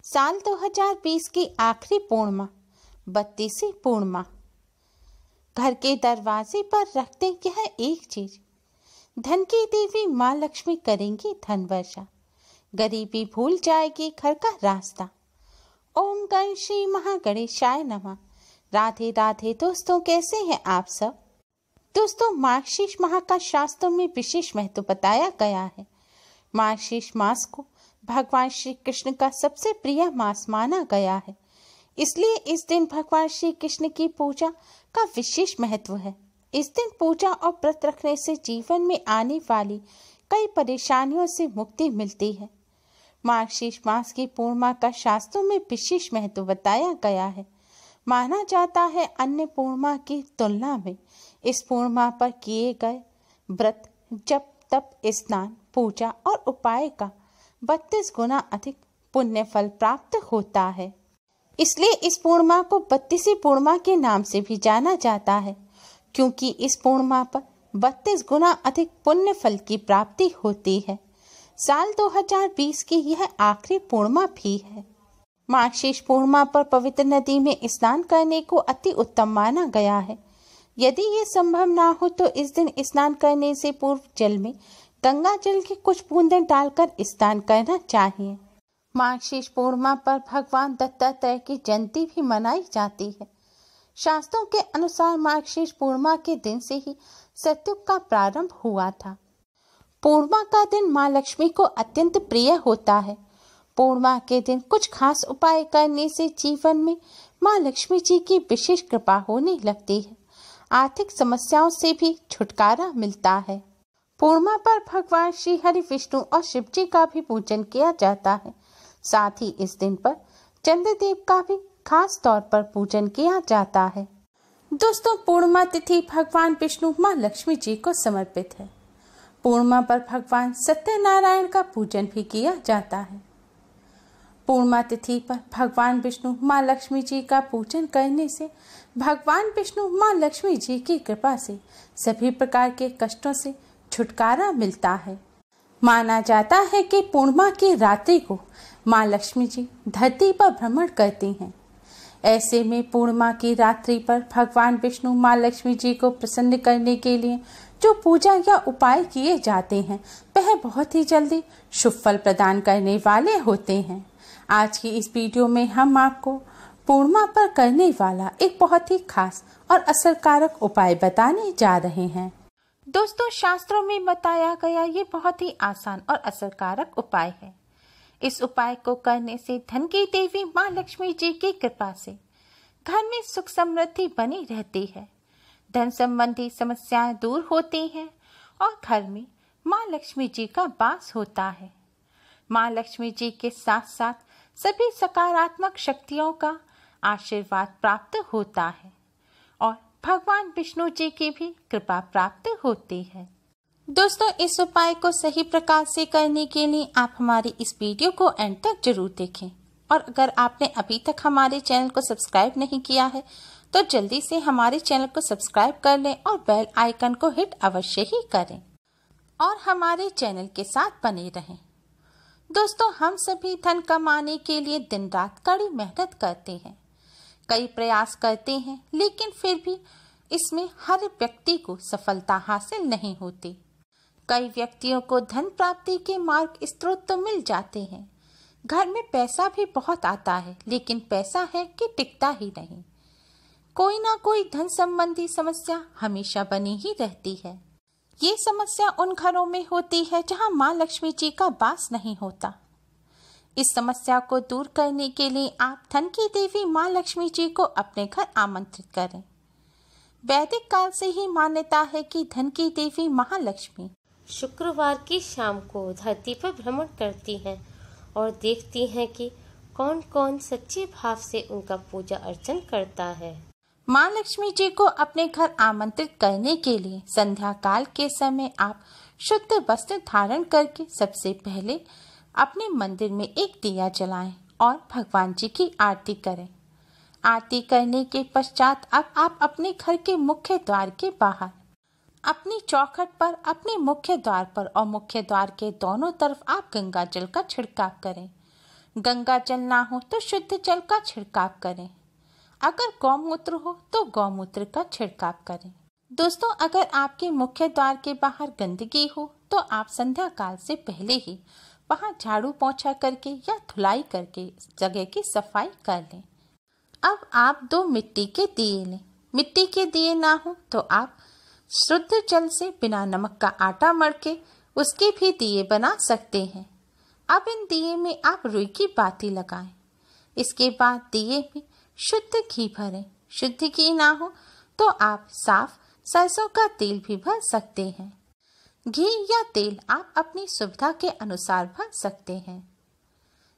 साल 2020 की आखिरी पूर्णिमा 32वीं पूर्णिमा। घर के दरवाजे पर रखते यह एक चीज, धन की देवी माँ लक्ष्मी करेंगी धन वर्षा, गरीबी भूल जाएगी घर का रास्ता। ओम गण श्री महागणेशाय नमः। राधे राधे दोस्तों, कैसे हैं आप सब। दोस्तों, मार्गशीर्ष माह का शास्त्रों में विशेष महत्व बताया गया है। मार्गशीर्ष मास को भगवान श्री कृष्ण का सबसे प्रिय मास माना गया है, इसलिए इस दिन भगवान श्री कृष्ण की पूजा का विशेष महत्व है। इस दिन पूजा और व्रत रखने से जीवन में आने वाली कई परेशानियों से मुक्ति मिलती है। मार्गशीर्ष मास की पूर्णिमा का शास्त्रों में विशेष महत्व बताया गया है। माना जाता है अन्य पूर्णिमा की तुलना में इस पूर्णिमा पर किए गए व्रत, जप, तप, स्नान, पूजा और उपाय का 32 गुना अधिक पुण्य फल प्राप्त होता है। इसलिए इस पूर्णिमा को 32वीं पूर्णिमा के नाम से भी जाना जाता है, क्योंकि इस पूर्णिमा पर 32 गुना अधिक पुण्य फल की प्राप्ति होती है। साल 2020 की यह आखिरी पूर्णिमा भी है। मार्गशीर्ष पूर्णिमा पर पवित्र नदी में स्नान करने को अति उत्तम माना गया है। यदि ये संभव ना हो तो इस दिन स्नान करने से पूर्व जल में गंगा जल की कुछ बूंदें डालकर स्नान करना चाहिए। मार्गशीर्ष पूर्णिमा पर भगवान दत्तात्रेय की जयंती भी मनाई जाती है। शास्त्रों के अनुसार मार्गशीर्ष पूर्णिमा के दिन से ही सतयुग का प्रारंभ हुआ था। पूर्णिमा का दिन माँ लक्ष्मी को अत्यंत प्रिय होता है। पूर्णिमा के दिन कुछ खास उपाय करने से जीवन में माँ लक्ष्मी जी की विशेष कृपा होने लगती है। आर्थिक समस्याओं से भी छुटकारा मिलता है। पूर्णिमा पर भगवान श्री हरि, विष्णु और शिव जी का भी पूजन किया जाता है। साथ ही इस दिन पर चंद्रदेव का भी खास तौर पर पूजन किया जाता है। दोस्तों, पूर्णिमा तिथि भगवान विष्णु माँ लक्ष्मी जी को समर्पित है। पूर्णिमा पर भगवान सत्यनारायण का पूजन भी किया जाता है। पूर्णिमा तिथि पर भगवान विष्णु माँ लक्ष्मी जी का पूजन करने से भगवान विष्णु माँ लक्ष्मी जी की कृपा से सभी प्रकार के कष्टों से छुटकारा मिलता है। माना जाता है कि पूर्णिमा की रात्रि को माँ लक्ष्मी जी धरती पर भ्रमण करती हैं। ऐसे में पूर्णिमा की रात्रि पर भगवान विष्णु माँ लक्ष्मी जी को प्रसन्न करने के लिए जो पूजा या उपाय किए जाते हैं वह बहुत ही जल्दी शुभ फल प्रदान करने वाले होते हैं। आज की इस वीडियो में हम आपको पूर्णिमा पर करने वाला एक बहुत ही खास और असरकारक उपाय बताने जा रहे हैं। दोस्तों, शास्त्रों में बताया गया ये बहुत ही आसान और असरकारक उपाय है। इस उपाय को करने से धन की देवी माँ लक्ष्मी जी की कृपा से घर में सुख समृद्धि बनी रहती है, धन संबंधी समस्याएं दूर होती हैं और घर में माँ लक्ष्मी जी का वास होता है। माँ लक्ष्मी जी के साथ साथ सभी सकारात्मक शक्तियों का आशीर्वाद प्राप्त होता है और भगवान विष्णु जी की भी कृपा प्राप्त होती है। दोस्तों, इस उपाय को सही प्रकार से करने के लिए आप हमारी इस वीडियो को एंड तक जरूर देखें और अगर आपने अभी तक हमारे चैनल को सब्सक्राइब नहीं किया है तो जल्दी से हमारे चैनल को सब्सक्राइब कर लें और बेल आइकन को हिट अवश्य ही करें और हमारे चैनल के साथ बने रहें। दोस्तों, हम सभी धन कमाने के लिए दिन रात कड़ी मेहनत करते हैं, कई प्रयास करते हैं, लेकिन फिर भी इसमें हर व्यक्ति को सफलता हासिल नहीं होती। कई व्यक्तियों को धन प्राप्ति के मार्ग स्रोत तो मिल जाते हैं, घर में पैसा भी बहुत आता है, लेकिन पैसा है कि टिकता ही नहीं। कोई ना कोई धन संबंधी समस्या हमेशा बनी ही रहती है। ये समस्या उन घरों में होती है जहां माँ लक्ष्मी जी का वास नहीं होता। इस समस्या को दूर करने के लिए आप धन की देवी माँ लक्ष्मी जी को अपने घर आमंत्रित करें। वैदिक काल से ही मान्यता है कि धन की देवी महालक्ष्मी शुक्रवार की शाम को धरती पर भ्रमण करती हैं और देखती हैं कि कौन कौन सच्चे भाव से उनका पूजा अर्चन करता है। माँ लक्ष्मी जी को अपने घर आमंत्रित करने के लिए संध्या काल के समय आप शुद्ध वस्त्र धारण करके सबसे पहले अपने मंदिर में एक दिया जलाएं और भगवान जी की आरती करें। आरती करने के पश्चात अब आप अपने घर के मुख्य द्वार के बाहर अपनी चौखट पर, अपने मुख्य द्वार पर और मुख्य द्वार के दोनों तरफ आप गंगा जल का छिड़काव करें। गंगा जल ना हो तो शुद्ध जल का छिड़काव करें। अगर गौमूत्र हो तो गौमूत्र का छिड़काव करें। दोस्तों, अगर आपके मुख्य द्वार के बाहर गंदगी हो तो आप संध्या काल से पहले ही वहां झाड़ू पोंछा करके या धुलाई करके जगह की सफाई कर लें। अब आप 2 मिट्टी के दिए लें। मिट्टी के दिए ना हो तो आप शुद्ध जल से बिना नमक का आटा मढ़ के उसके भी दिए बना सकते हैं। अब इन दिए में आप रुई की बाती लगाएं। इसके बाद दिए में शुद्ध घी भरें। शुद्ध घी ना हो तो आप साफ सरसों का तेल भी भर सकते हैं। घी या तेल आप अपनी सुविधा के अनुसार भर सकते हैं।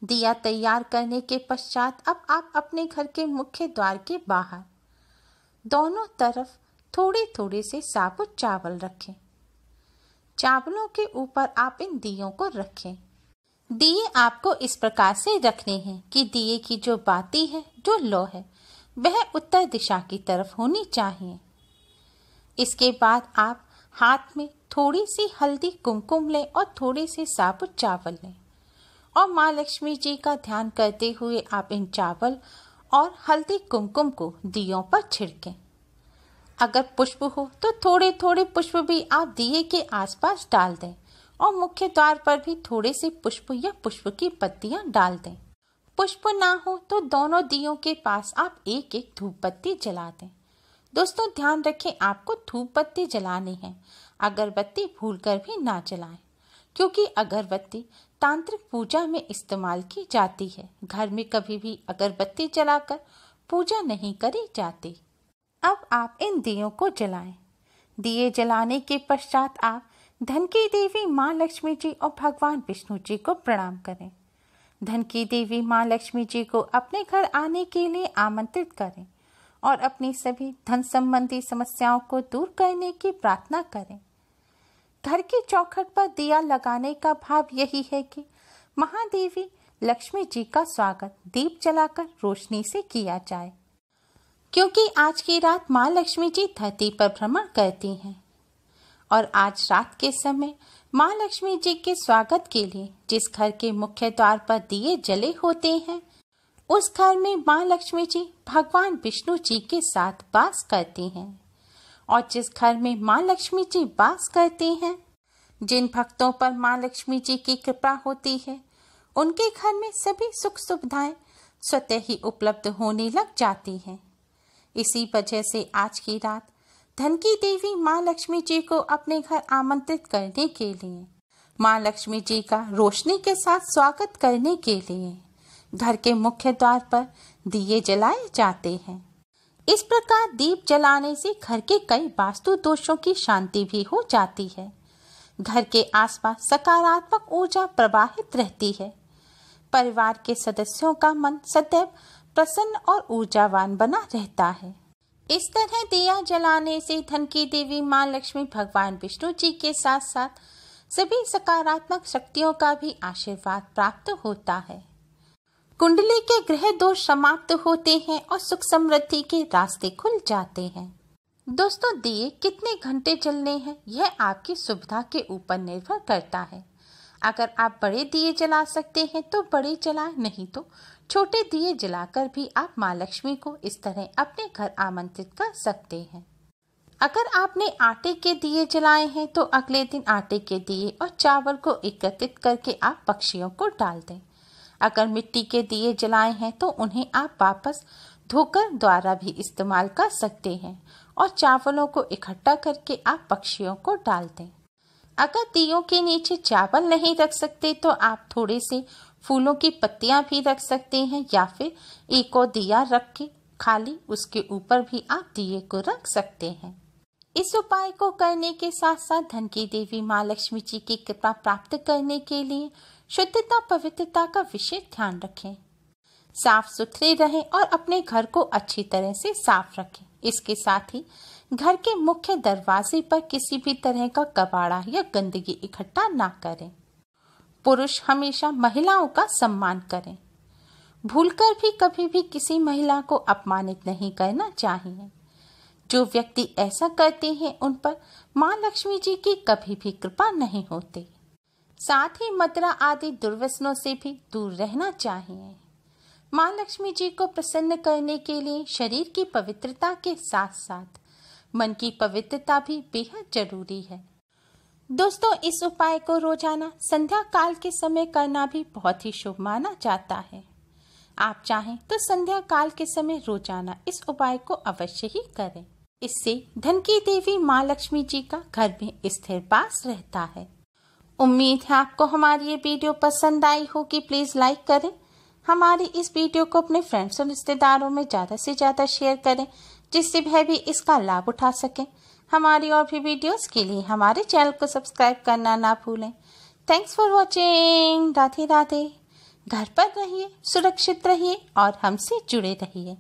दिया तैयार करने के पश्चात अब आप अपने घर के मुख्य द्वार के बाहर दोनों तरफ थोड़े थोड़े से साबुत चावल रखें। चावलों के ऊपर आप इन दियों को रखें। दिए आपको इस प्रकार से रखने हैं कि दिए की जो बाती है, जो लौ है, वह उत्तर दिशा की तरफ होनी चाहिए। इसके बाद आप हाथ में थोड़ी सी हल्दी कुमकुम लें और थोड़े से साबुत चावल लें और माँ लक्ष्मी जी का ध्यान करते हुए आप इन चावल और हल्दी कुमकुम को दियों पर छिड़कें। अगर पुष्प हो तो थोड़े थोड़े पुष्प भी आप दिए के आसपास डाल दें और मुख्य द्वार पर भी थोड़े से पुष्प या पुष्प की पत्तियां डाल दें। पुष्प ना हो तो दोनों दियों के पास आप एक एक धूप बत्ती जला दें। दोस्तों, ध्यान रखें, आपको धूप बत्ती जलानी है, अगरबत्ती भूलकर भी ना जलाएं, क्योंकि अगरबत्ती तांत्रिक पूजा में इस्तेमाल की जाती है। घर में कभी भी अगरबत्ती जलाकर पूजा नहीं करी जाती। अब आप इन दियों को जलाएं। दिए जलाने के पश्चात आप धन की देवी माँ लक्ष्मी जी और भगवान विष्णु जी को प्रणाम करें। धन की देवी माँ लक्ष्मी जी को अपने घर आने के लिए आमंत्रित करें और अपनी सभी धन संबंधी समस्याओं को दूर करने की प्रार्थना करें। घर की चौखट पर दिया लगाने का भाव यही है कि महादेवी लक्ष्मी जी का स्वागत दीप जलाकर रोशनी से किया जाए, क्योंकि आज की रात माँ लक्ष्मी जी धरती पर भ्रमण करती हैं और आज रात के समय माँ लक्ष्मी जी के स्वागत के लिए जिस घर के मुख्य द्वार पर दिए जले होते हैं, उस घर में माँ लक्ष्मी जी भगवान विष्णु जी के साथ वास करती हैं। और जिस घर में माँ लक्ष्मी जी वास करती हैं, जिन भक्तों पर माँ लक्ष्मी जी की कृपा होती है, उनके घर में सभी सुख सुविधाएं स्वतः ही उपलब्ध होने लग जाती हैं। इसी वजह से आज की रात धन की देवी माँ लक्ष्मी जी को अपने घर आमंत्रित करने के लिए, माँ लक्ष्मी जी का रोशनी के साथ स्वागत करने के लिए घर के मुख्य द्वार पर दिए जलाए जाते हैं। इस प्रकार दीप जलाने से घर के कई वास्तु दोषों की शांति भी हो जाती है। घर के आसपास सकारात्मक ऊर्जा प्रवाहित रहती है। परिवार के सदस्यों का मन सदैव प्रसन्न और ऊर्जावान बना रहता है। इस तरह दिया जलाने से धन की देवी माँ लक्ष्मी भगवान विष्णु जी के साथ साथ सभी सकारात्मक शक्तियों का भी आशीर्वाद प्राप्त होता है। कुंडली के ग्रह दोष समाप्त होते हैं और सुख समृद्धि के रास्ते खुल जाते हैं। दोस्तों, दिए कितने घंटे जलने हैं यह आपकी सुविधा के ऊपर निर्भर करता है। अगर आप बड़े दिए जला सकते हैं तो बड़े जलाएं, नहीं तो छोटे दिए जलाकर भी आप माँ लक्ष्मी को इस तरह अपने घर आमंत्रित कर सकते हैं। अगर आपने आटे के दिए जलाए हैं तो अगले दिन आटे के दिए और चावल को एकत्रित करके आप पक्षियों को डाल दें। अगर मिट्टी के दिए जलाए हैं तो उन्हें आप वापस धोकर द्वारा भी इस्तेमाल कर सकते हैं और चावलों को इकट्ठा करके आप पक्षियों को डाल दें। अगर दियों के नीचे चावल नहीं रख सकते तो आप थोड़े से फूलों की पत्तियां भी रख सकते हैं या फिर एक और दिया रख के खाली उसके ऊपर भी आप दिए को रख सकते हैं। इस उपाय को करने के साथ साथ धन की देवी माँ लक्ष्मी जी की कृपा प्राप्त करने के लिए शुद्धता पवित्रता का विशेष ध्यान रखें। साफ सुथरे रहें और अपने घर को अच्छी तरह से साफ रखें। इसके साथ ही घर के मुख्य दरवाजे पर किसी भी तरह का कबाड़ा या गंदगी इकट्ठा ना करें। पुरुष हमेशा महिलाओं का सम्मान करें। भूलकर भी कभी भी किसी महिला को अपमानित नहीं करना चाहिए। जो व्यक्ति ऐसा करते हैं उन पर माँ लक्ष्मी जी की कभी भी कृपा नहीं होती। साथ ही मदिरा आदि दुर्व्यसनों से भी दूर रहना चाहिए। माँ लक्ष्मी जी को प्रसन्न करने के लिए शरीर की पवित्रता के साथ साथ मन की पवित्रता भी बेहद जरूरी है। दोस्तों, इस उपाय को रोजाना संध्या काल के समय करना भी बहुत ही शुभ माना जाता है। आप चाहें तो संध्या काल के समय रोजाना इस उपाय को अवश्य ही करें। इससे धन की देवी माँ लक्ष्मी जी का घर में स्थिर वास रहता है। उम्मीद है आपको हमारी ये वीडियो पसंद आई होगी। प्लीज लाइक करें। हमारी इस वीडियो को अपने फ्रेंड्स और रिश्तेदारों में ज़्यादा से ज़्यादा शेयर करें, जिससे वह भी इसका लाभ उठा सकें। हमारी और भी वीडियोस के लिए हमारे चैनल को सब्सक्राइब करना ना भूलें। Thanks for watching. Radhe Radhe. घर पर रहिए, सुरक्षित रहिए और हमसे जुड़े रहिए।